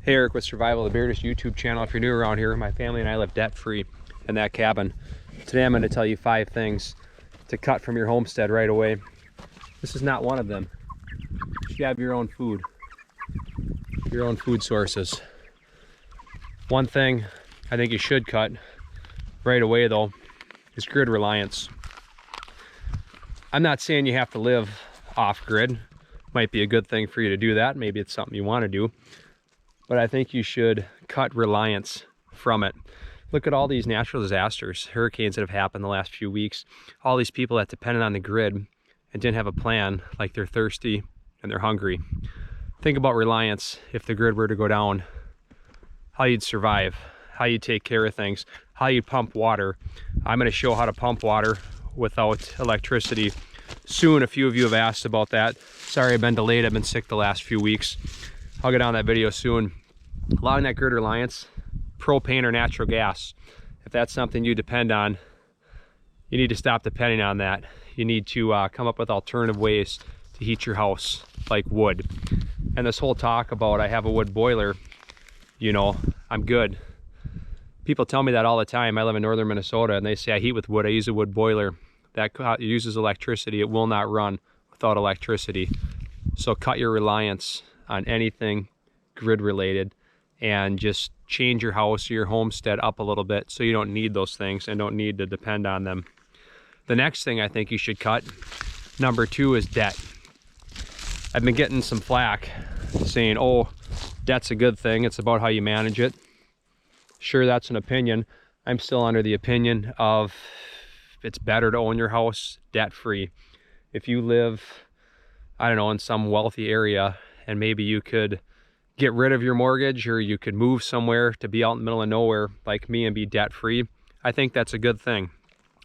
Hey, Eric with Survival of the Beardist YouTube channel. If you're new around here, my family and I live debt-free in that cabin. Today I'm going to tell you 5 things to cut from your homestead right away. This is not one of them. You should have your own food sources. One thing I think you should cut right away though is grid reliance. I'm not saying you have to live off-grid. Might be a good thing for you to do that. Maybe it's something you want to do. But I think you should cut reliance from it. Look at all these natural disasters, hurricanes that have happened the last few weeks. All these people that depended on the grid and didn't have a plan, like they're thirsty and they're hungry. Think about reliance. If the grid were to go down, how you'd survive, how you'd take care of things, how you'd pump water. I'm going to show how to pump water without electricity soon. A few of you have asked about that. Sorry I've been delayed. I've been sick the last few weeks. I'll get on that video soon. Allowing that grid reliance, propane or natural gas. If that's something you depend on, you need to stop depending on that. You need to come up with alternative ways to heat your house, like wood. And this whole talk about I have a wood boiler, you know, I'm good. People tell me that all the time. I live in northern Minnesota and they say I heat with wood. I use a wood boiler. That uses electricity. It will not run without electricity. So cut your reliance on anything grid related and just change your house or your homestead up a little bit so you don't need those things and don't need to depend on them. The next thing I think you should cut, number 2, is debt. I've been getting some flack saying, oh, debt's a good thing, it's about how you manage it. Sure, that's an opinion. I'm still under the opinion of it's better to own your house debt free. If you live, I don't know, in some wealthy area, and maybe you could get rid of your mortgage or you could move somewhere to be out in the middle of nowhere like me and be debt free, I think that's a good thing.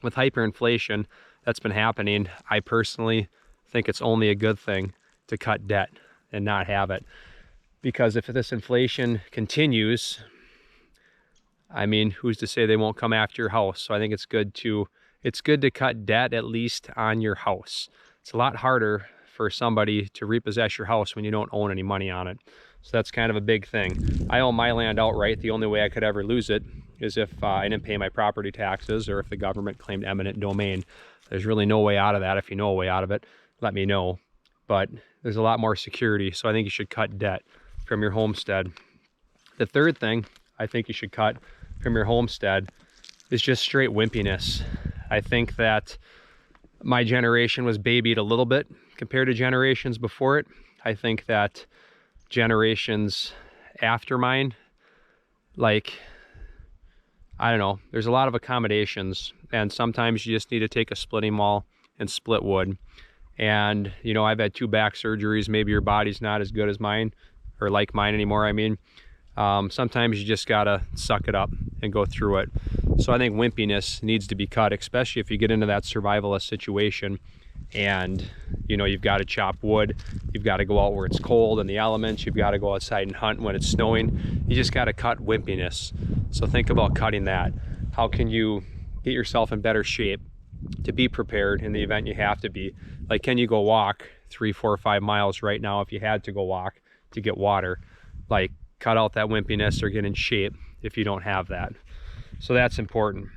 With hyperinflation that's been happening, I personally think it's only a good thing to cut debt and not have it. Because if this inflation continues, I mean, who's to say they won't come after your house? So I think it's good to cut debt, at least on your house. It's a lot harder for somebody to repossess your house when you don't own any money on it. So that's kind of a big thing. I own my land outright. The only way I could ever lose it is if I didn't pay my property taxes or if the government claimed eminent domain. There's really no way out of that. If you know a way out of it, let me know. But there's a lot more security. So I think you should cut debt from your homestead. The third thing I think you should cut from your homestead is just straight wimpiness. I think that my generation was babied a little bit compared to generations before it. I think that generations after mine, like, I don't know, there's a lot of accommodations, and sometimes you just need to take a splitting maul and split wood. And, you know, I've had 2 back surgeries. Maybe your body's not as good as mine, or like mine anymore, I mean. Sometimes you just gotta suck it up and go through it. So I think wimpiness needs to be cut, especially if you get into that survivalist situation and, you know, you've got to chop wood, you've got to go out where it's cold and the elements, you've got to go outside and hunt when it's snowing. You just got to cut wimpiness. So think about cutting that. How can you get yourself in better shape to be prepared in the event you have to be? Like, can you go walk 3, 4, 5 miles right now if you had to go walk to get water? Like, cut out that wimpiness or get in shape if you don't have that. So that's important.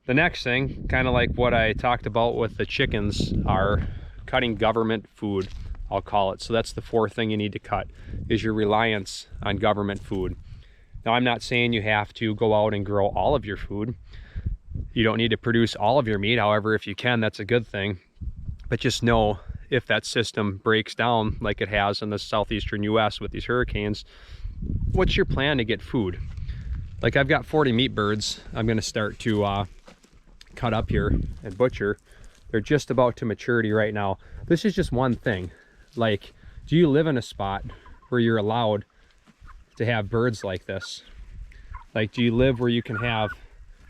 The next thing, kind of like what I talked about with the chickens, are cutting government food, I'll call it. So that's the 4th thing you need to cut, is your reliance on government food. Now, I'm not saying you have to go out and grow all of your food. You don't need to produce all of your meat. However, if you can, that's a good thing. But just know, if that system breaks down like it has in the southeastern US with these hurricanes, what's your plan to get food? Like, I've got 40 meat birds I'm going to start to cut up here and butcher. They're just about to maturity right now. This is just one thing. Like, do you live in a spot where you're allowed to have birds like this? Like, do you live where you can have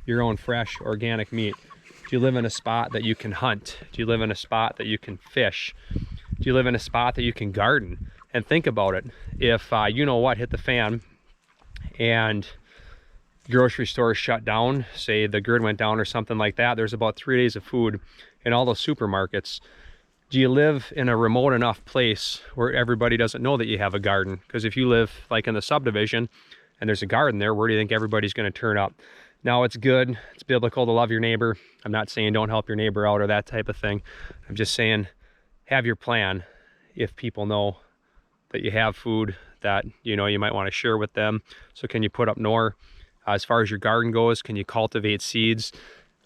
your own fresh organic meat? Do you live in a spot that you can hunt? Do you live in a spot that you can fish? Do you live in a spot that you can garden? And think about it. If you know what, hit the fan and grocery stores shut down, say the grid went down or something like that, there's about 3 days of food in all those supermarkets. Do you live in a remote enough place where everybody doesn't know that you have a garden? Because if you live like in the subdivision and there's a garden there, where do you think everybody's going to turn up? Now, it's good, it's biblical to love your neighbor. I'm not saying don't help your neighbor out or that type of thing. I'm just saying have your plan if people know that you have food that you know you might want to share with them. So can you put up more? As far as your garden goes, can you cultivate seeds?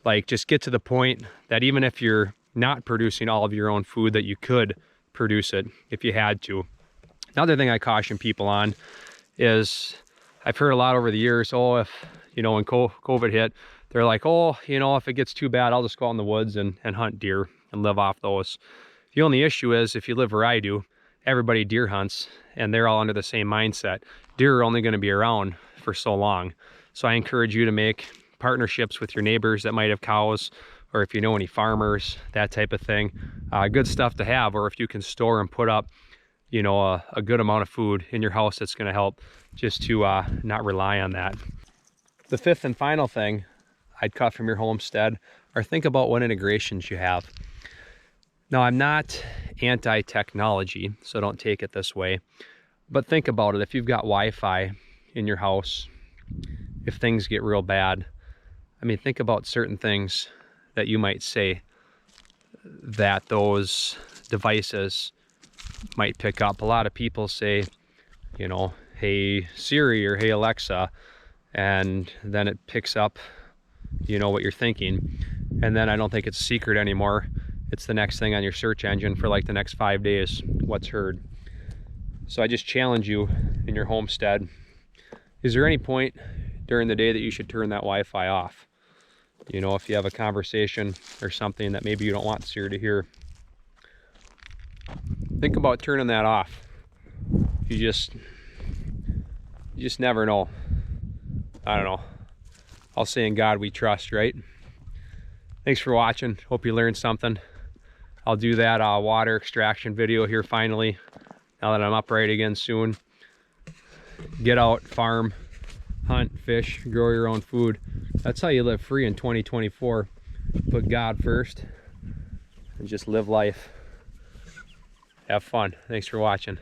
Like, just get to the point that even if you're not producing all of your own food, that you could produce it if you had to. Another thing I caution people on is, I've heard a lot over the years, oh, if, you know, when COVID hit, they're like, oh, you know, if it gets too bad, I'll just go out in the woods and hunt deer and live off those. The only issue is, if you live where I do, everybody deer hunts and they're all under the same mindset. Deer are only going to be around for so long. So I encourage you to make partnerships with your neighbors that might have cows, or if you know any farmers, that type of thing. Good stuff to have, or if you can store and put up, you know, a good amount of food in your house, that's going to help, just to not rely on that. The fifth and final thing I'd cut from your homestead are, think about what integrations you have. Now, I'm not anti-technology, so don't take it this way, but think about it. If you've got Wi-Fi in your house, if things get real bad, I mean, think about certain things that you might say that those devices might pick up. A lot of people say, you know, hey Siri or hey Alexa, and then it picks up, you know, what you're thinking. And then I don't think it's a secret anymore. It's the next thing on your search engine for like the next 5 days, what's heard. So I just challenge you in your homestead, is there any point during the day that you should turn that Wi-Fi off? You know, if you have a conversation or something that maybe you don't want Siri to hear, think about turning that off. You just never know. I don't know. I'll say in God we trust, right? Thanks for watching. Hope you learned something. I'll do that water extraction video here finally, now that I'm upright again soon. Get out, farm, hunt, fish, grow your own food. That's how you live free in 2024. Put God first and just live life. Have fun. Thanks for watching.